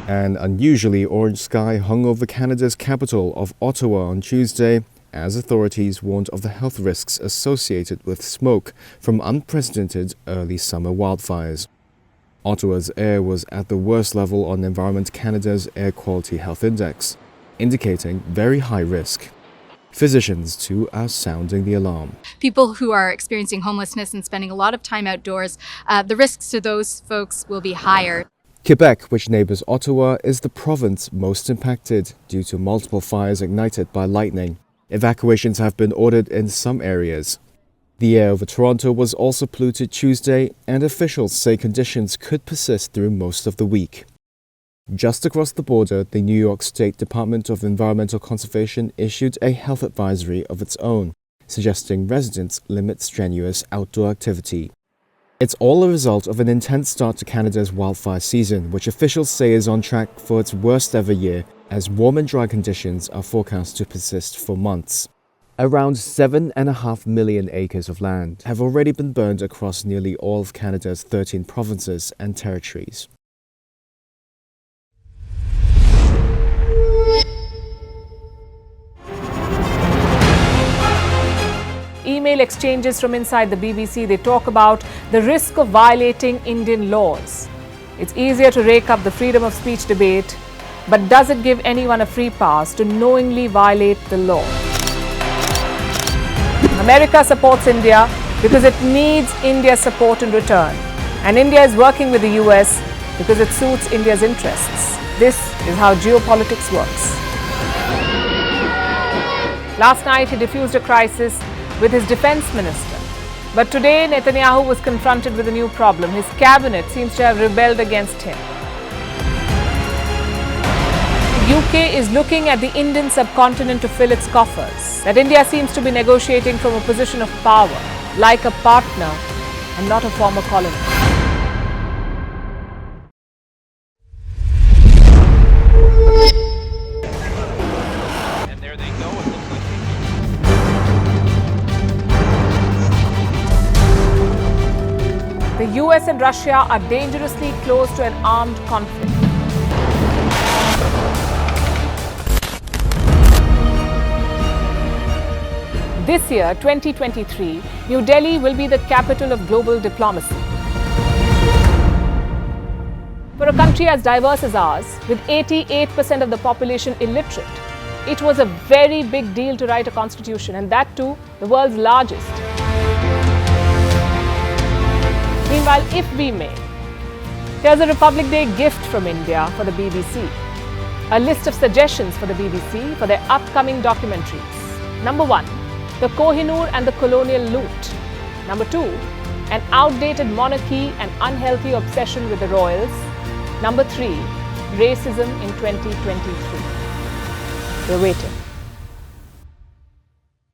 An unusually orange sky hung over Canada's capital of Ottawa on Tuesday as authorities warned of the health risks associated with smoke from unprecedented early summer wildfires. Ottawa's air was at the worst level on Environment Canada's Air Quality Health Index, indicating very high risk. Physicians, too, are sounding the alarm. People who are experiencing homelessness and spending a lot of time outdoors, the risks to those folks will be higher. Quebec, which neighbours Ottawa, is the province most impacted due to multiple fires ignited by lightning. Evacuations have been ordered in some areas. The air over Toronto was also polluted Tuesday, and officials say conditions could persist through most of the week. Just across the border, the New York State Department of Environmental Conservation issued a health advisory of its own, suggesting residents limit strenuous outdoor activity. It's all a result of an intense start to Canada's wildfire season, which officials say is on track for its worst ever year, as warm and dry conditions are forecast to persist for months. Around 7.5 million acres of land have already been burned across nearly all of Canada's 13 provinces and territories. Email exchanges from inside the BBC, they talk about the risk of violating Indian laws. It's easier to rake up the freedom of speech debate, but does it give anyone a free pass to knowingly violate the law? America supports India because it needs India's support in return. And India is working with the US because it suits India's interests. This is how geopolitics works. Last night, he diffused a crisis with his defense minister. But today, Netanyahu was confronted with a new problem. His cabinet seems to have rebelled against him. The UK is looking at the Indian subcontinent to fill its coffers. That India seems to be negotiating from a position of power, like a partner and not a former colony. The US and Russia are dangerously close to an armed conflict. This year, 2023, New Delhi will be the capital of global diplomacy. For a country as diverse as ours, with 88% of the population illiterate, it was a very big deal to write a constitution, and that too, the world's largest. Meanwhile, if we may, here's a Republic Day gift from India for the BBC. A list of suggestions for the BBC for their upcoming documentaries. Number 1, the Kohinoor and the colonial loot. Number 2, an outdated monarchy and unhealthy obsession with the royals. Number 3, racism in 2023. We're waiting.